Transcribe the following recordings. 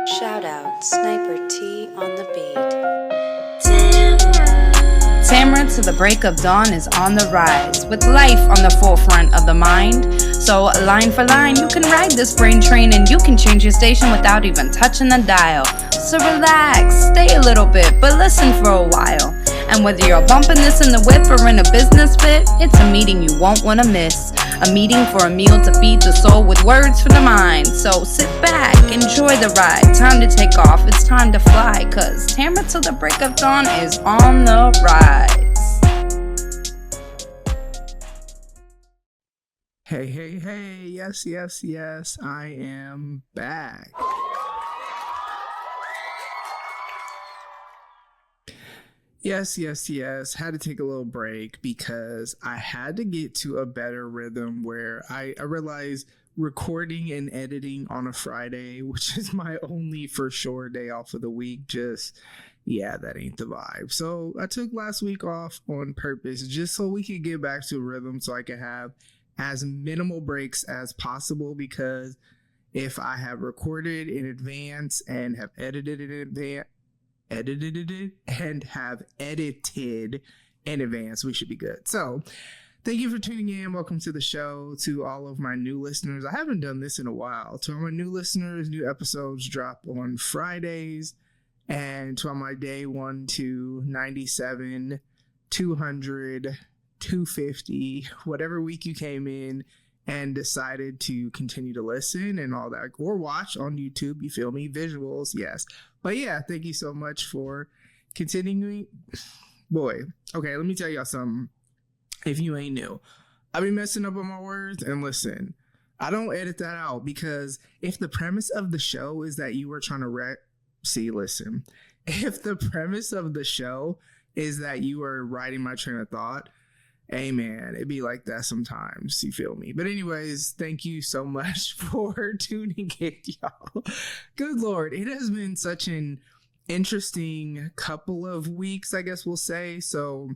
Shout out Sniper T on the beat. Tamara to the break of dawn is on the rise, with life on the forefront of the mind. So line for line, you can ride this brain train and you can change your station without even touching the dial. So relax, stay a little bit, but listen for a while. And whether you're bumping this in the whip or in a business fit, it's a meeting you won't want to miss. A meeting for a meal to feed the soul with words for the mind. So sit back, enjoy the ride. Time to take off, it's time to fly. Cause Tamara till the break of dawn is on the rise. Hey, yes, I am back. Yes, had to take a little break because I had to get to a better rhythm where I realized recording and editing on a Friday, which is my only for sure day off of the week, that ain't the vibe. So I took last week off on purpose just so we could get back to a rhythm so I could have as minimal breaks as possible, because if I have recorded in advance and have edited in advance, we should be good. So thank you for tuning in. Welcome to the show. To all of my new listeners, I haven't done this in a while. To all my new listeners, new episodes drop on Fridays. And to all my day 1 to 97, 200, 250, whatever week you came in and decided to continue to listen and all that, or watch on YouTube, you feel me? Visuals, yes. But yeah, thank you so much for continuing. Boy, okay, let me tell y'all something. If you ain't new, I be messing up on my words, and listen, I don't edit that out, because if the premise of the show is that you were trying to if the premise of the show is that you are writing my train of thought, hey man, it'd be like that sometimes, you feel me? But anyways, thank you so much for tuning in, y'all. Good Lord, it has been such an interesting couple of weeks, I guess we'll say. So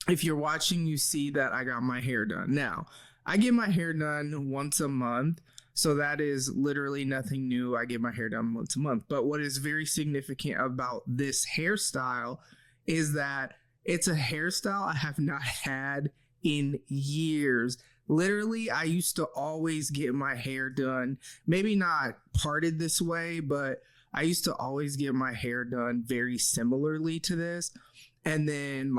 if you're watching, you see that I got my hair done. Now, I get my hair done once a month, so that is literally nothing new. I get my hair done once a month. But what is very significant about this hairstyle is that it's a hairstyle I have not had in years. Literally, I used to always get my hair done, maybe not parted this way, but I used to always get my hair done very similarly to this. And then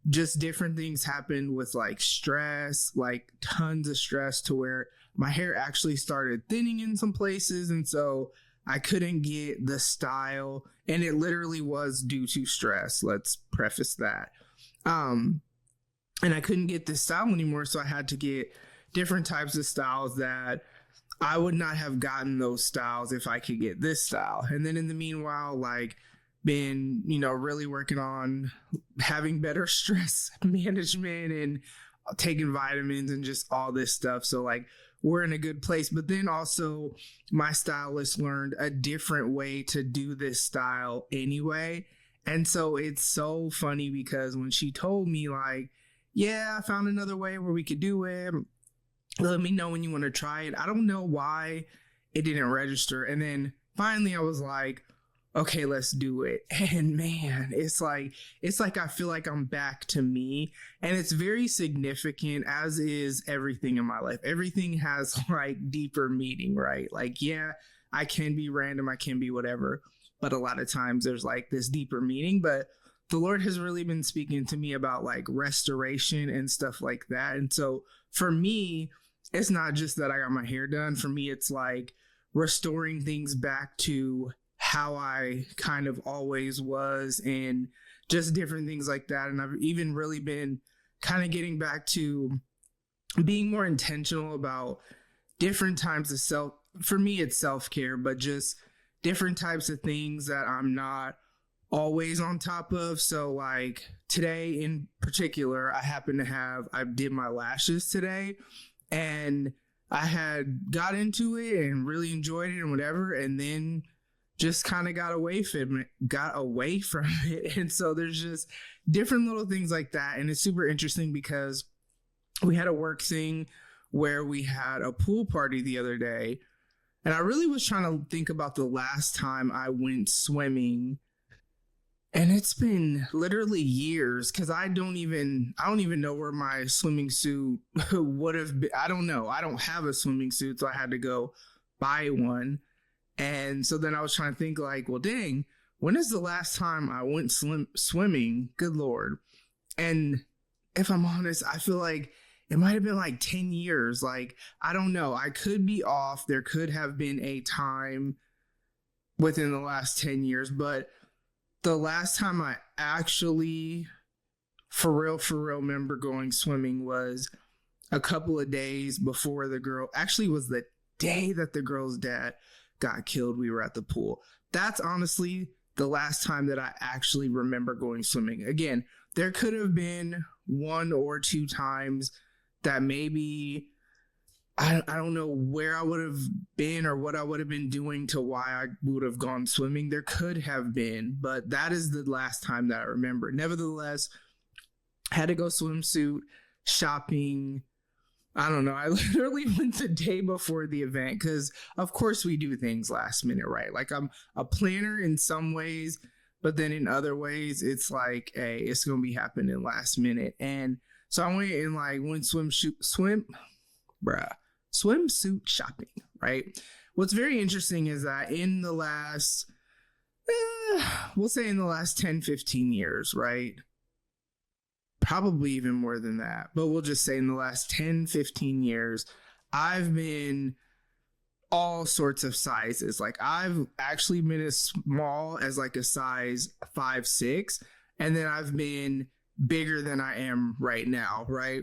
just different things happened with stress, tons of stress, to where my hair actually started thinning in some places. And so I couldn't get the style, and it literally was due to stress. Let's preface that. And I couldn't get this style anymore, so I had to get different types of styles that I would not have gotten those styles if I could get this style. And then in the meanwhile, been, really working on having better stress management and taking vitamins and just all this stuff. So we're in a good place. But then also my stylist learned a different way to do this style anyway. And so it's so funny, because when she told me I found another way where we could do it, let me know when you want to try it. I don't know why it didn't register. And then finally I was like, okay, let's do it. And man, it's like I feel like I'm back to me. And it's very significant, as is everything in my life. Everything has deeper meaning, right? I can be random, I can be whatever, but a lot of times there's this deeper meaning. But the Lord has really been speaking to me about restoration and stuff like that. And so for me, it's not just that I got my hair done. For me, it's restoring things back to how I kind of always was, and just different things like that. And I've even really been kind of getting back to being more intentional about different types of for me, it's self-care, but just different types of things that I'm not always on top of. So today in particular, I did my lashes today, and I had got into it and really enjoyed it and whatever. And then just kind of got away from it. And so there's just different little things like that. And it's super interesting because we had a work thing where we had a pool party the other day, And I really was trying to think about the last time I went swimming. And it's been literally years because I don't even know where my swimming suit would have been. I don't know. I don't have a swimming suit, so I had to go buy one. And so then I was trying to think like, well, dang, when is the last time I went swimming? Good Lord. And if I'm honest, I feel like it might have been like 10 years. Like, I don't know. I could be off. There could have been a time within the last 10 years. But the last time I actually, for real, remember going swimming was a couple of days before actually was the day that the girl's dad got killed. We were at the pool. That's honestly the last time that I actually remember going swimming. Again, there could have been 1 or 2 times that maybe I don't know where I would have been or what I would have been doing to why I would have gone swimming. There could have been, but that is the last time that I remember. Nevertheless, had to go swimsuit shopping. I don't know. I literally went the day before the event because, of course, we do things last minute, right? Like, I'm a planner in some ways, but then in other ways, it's like, hey, it's going to be happening last minute. And so I went and went swimsuit shopping, right? What's very interesting is that in the last, we'll say in the last 10, 15 years, right? Probably even more than that, but we'll just say in the last 10, 15 years, I've been all sorts of sizes. Like, I've actually been as small as like a size 5'6", and then I've been bigger than I am right now, right?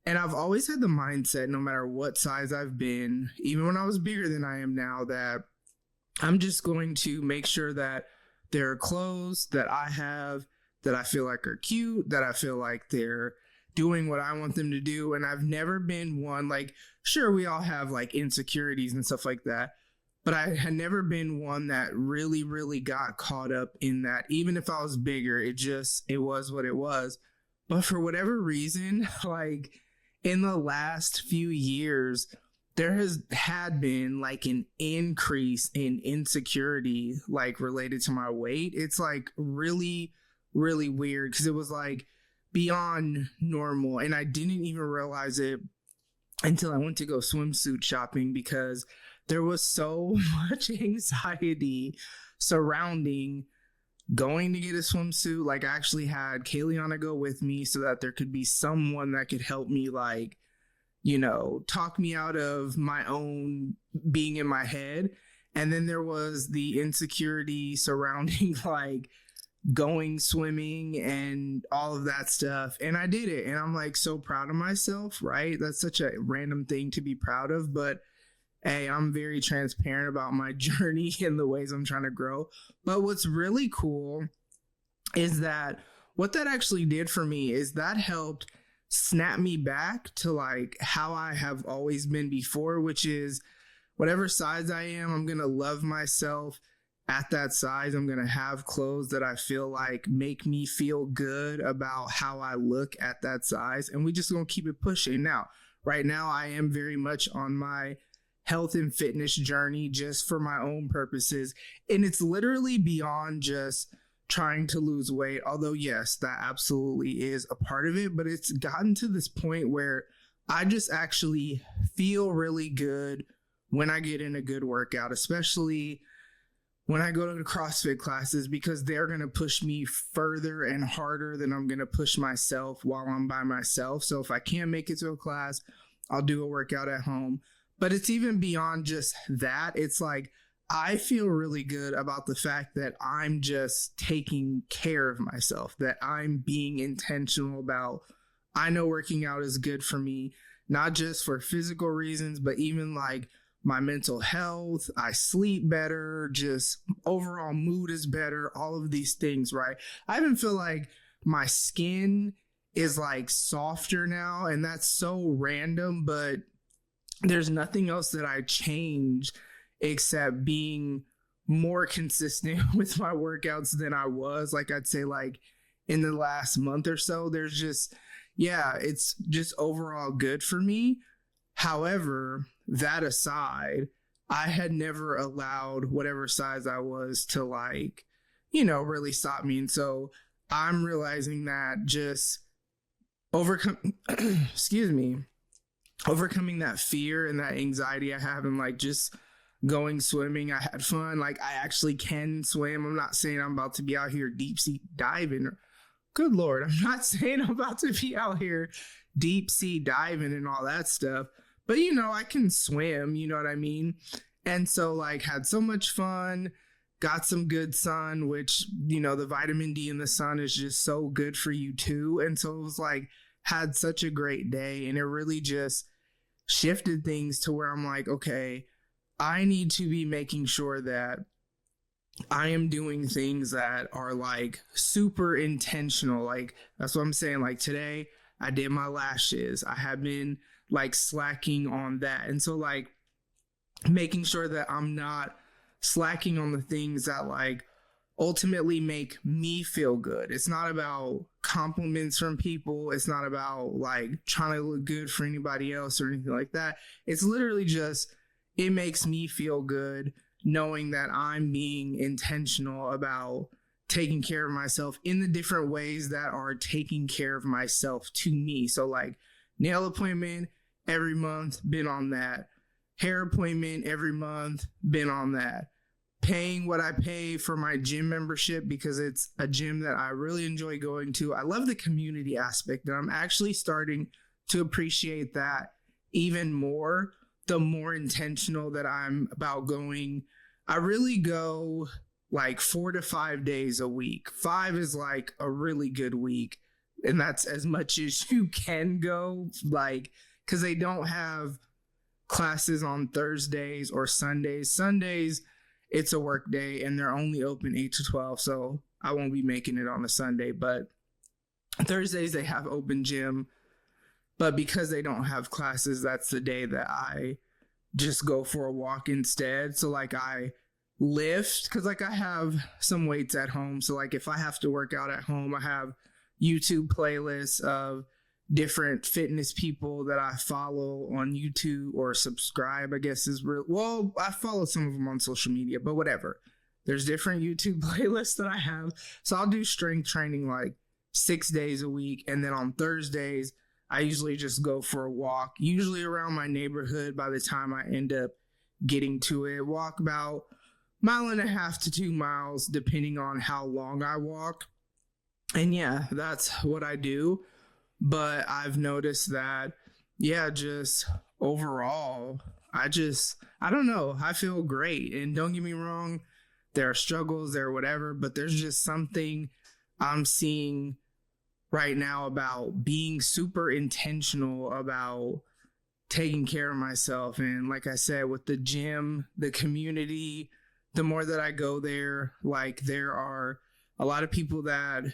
And I've always had the mindset, no matter what size I've been, even when I was bigger than I am now, that I'm just going to make sure that there are clothes that I have that I feel like are cute, that I feel like they're doing what I want them to do. And I've never been one, like, sure, we all have like insecurities and stuff like that, but I had never been one that really, really got caught up in that. Even if I was bigger, it was what it was. But for whatever reason, like, in the last few years, there had been like an increase in insecurity, like, related to my weight. It's like really, really weird because it was like beyond normal. And I didn't even realize it until I went to go swimsuit shopping because there was so much anxiety surrounding going to get a swimsuit. Like, I actually had Kayliana go with me so that there could be someone that could help me, like, you know, talk me out of my own being in my head. And then there was the insecurity surrounding like going swimming and all of that stuff. And I did it. And I'm like so proud of myself, right? That's such a random thing to be proud of. But hey, I'm very transparent about my journey and the ways I'm trying to grow. But what's really cool is that what that actually did for me is that helped snap me back to like how I have always been before, which is whatever size I am, I'm going to love myself at that size. I'm going to have clothes that I feel like make me feel good about how I look at that size. And we just going to keep it pushing. Now, right now, I am very much on my health and fitness journey just for my own purposes. And it's literally beyond just trying to lose weight. Although, yes, that absolutely is a part of it. But it's gotten to this point where I just actually feel really good when I get in a good workout, especially when I go to the CrossFit classes, because they're going to push me further and harder than I'm going to push myself while I'm by myself. So if I can't make it to a class, I'll do a workout at home. But it's even beyond just that. It's like, I feel really good about the fact that I'm just taking care of myself, that I'm being intentional about, I know working out is good for me, not just for physical reasons, but even like my mental health. I sleep better, just overall mood is better, all of these things, right? I even feel like my skin is like softer now, and that's so random, but there's nothing else that I change except being more consistent with my workouts than I was. Like, I'd say like in the last month or so, there's just, yeah, it's just overall good for me. However, that aside, I had never allowed whatever size I was to like, really stop me. And so I'm realizing that just overcome, excuse me, overcoming that fear and that anxiety I have and like just going swimming. I had fun. Like I actually can swim. I'm not saying I'm about to be out here deep sea diving. Good Lord. I'm not saying I'm about to be out here deep sea diving and all that stuff. But I can swim, you know what I mean? And so like had so much fun, got some good sun, which, the vitamin D in the sun is just so good for you too. And so it was like, had such a great day, and it really just shifted things to where I'm like, okay, I need to be making sure that I am doing things that are like super intentional. Like that's what I'm saying. Like today I did my lashes. I have been like slacking on that. And so like making sure that I'm not slacking on the things that like ultimately make me feel good. It's not about compliments from people. It's not about like trying to look good for anybody else or anything like that. It's literally just, it makes me feel good knowing that I'm being intentional about taking care of myself in the different ways that are taking care of myself to me. So like nail appointment every month, been on that. Hair appointment every month, been on that. Paying what I pay for my gym membership because it's a gym that I really enjoy going to. I love the community aspect, and I'm actually starting to appreciate that even more the more intentional that I'm about going. I really go like 4 to 5 days a week. 5 is like a really good week, and that's as much as you can go, like, because they don't have classes on Thursdays or Sundays. Sundays, it's a work day and they're only open 8 to 12. So I won't be making it on a Sunday, but Thursdays they have open gym. But because they don't have classes, that's the day that I just go for a walk instead. So like I lift, because like I have some weights at home. So like if I have to work out at home, I have YouTube playlists of different fitness people that I follow on YouTube or subscribe, I guess is real. Well, I follow some of them on social media, but whatever. There's different YouTube playlists that I have. So I'll do strength training like 6 days a week. And then on Thursdays, I usually just go for a walk, usually around my neighborhood by the time I end up getting to it. Walk about 1.5 to 2 miles, depending on how long I walk. And yeah, that's what I do. But I've noticed that, yeah, just overall, I don't know. I feel great. And don't get me wrong, there are struggles, there are whatever, but there's just something I'm seeing right now about being super intentional about taking care of myself. And like I said, with the gym, the community, the more that I go there, like there are a lot of people that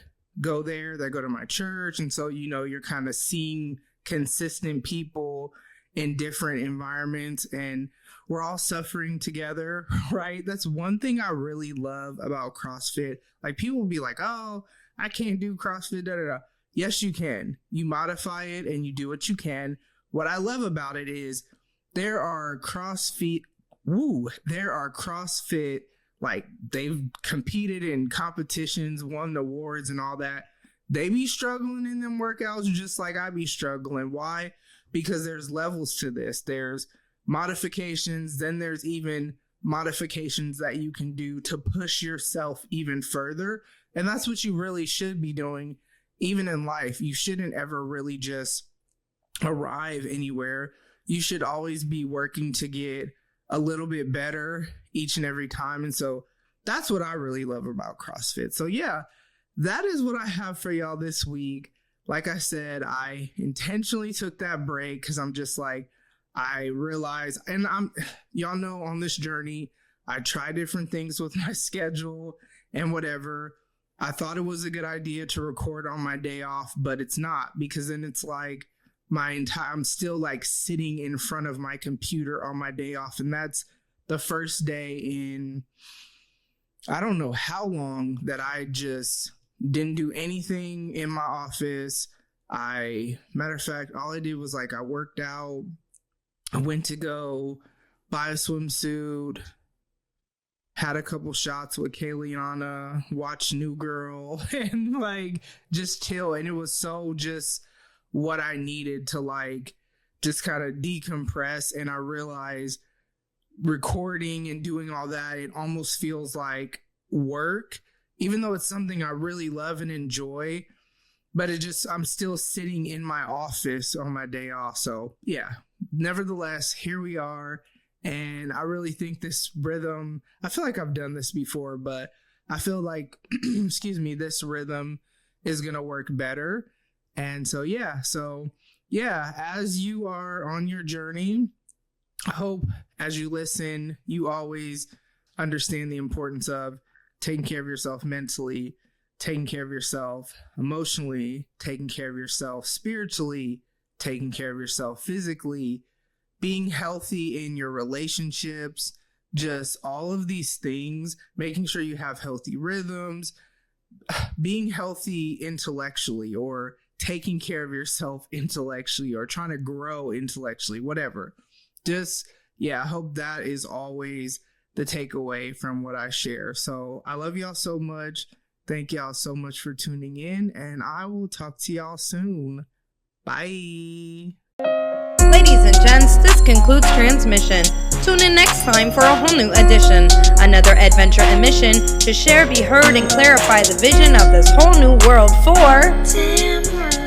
go there, that go to my church. And so, you're kind of seeing consistent people in different environments, and we're all suffering together, right? That's one thing I really love about CrossFit. Like people will be like, oh, I can't do CrossFit, da da da. Yes, you can. You modify it and you do what you can. What I love about it is there are CrossFit, like they've competed in competitions, won awards and all that. They be struggling in them workouts just like I be struggling. Why? Because there's levels to this. There's modifications, then there's even modifications that you can do to push yourself even further. And that's what you really should be doing, even in life. You shouldn't ever really just arrive anywhere. You should always be working to get a little bit better each and every time. And so that's what I really love about CrossFit. So yeah, that is what I have for y'all this week. Like I said, I intentionally took that break because I'm just like, I realize, and y'all know on this journey, I try different things with my schedule and whatever. I thought it was a good idea to record on my day off, but it's not, because then it's like I'm still like sitting in front of my computer on my day off. And that's the first day in, I don't know how long, that I just didn't do anything in my office. Matter of fact, all I did was like, I worked out. I went to go buy a swimsuit, had a couple shots with Kayliana, watched New Girl, and like just chill. And it was so just what I needed to like just kind of decompress. And I realized recording and doing all that, it almost feels like work, even though it's something I really love and enjoy. But I'm still sitting in my office on my day off. So yeah, nevertheless, here we are. And I really think this rhythm, I feel like I've done this before, but I feel like, this rhythm is going to work better. And so yeah, as you are on your journey, I hope as you listen, you always understand the importance of taking care of yourself mentally, taking care of yourself emotionally, taking care of yourself spiritually, taking care of yourself physically, being healthy in your relationships, just all of these things, making sure you have healthy rhythms, being healthy intellectually, or taking care of yourself intellectually, or trying to grow intellectually, whatever. I hope that is always the takeaway from what I share. So I love y'all so much. Thank y'all so much for tuning in, and I will talk to y'all soon. Bye. Ladies and gents, this concludes transmission. Tune in next time for a whole new edition. Another adventure and mission to share, be heard, and clarify the vision of this whole new world for Tamara.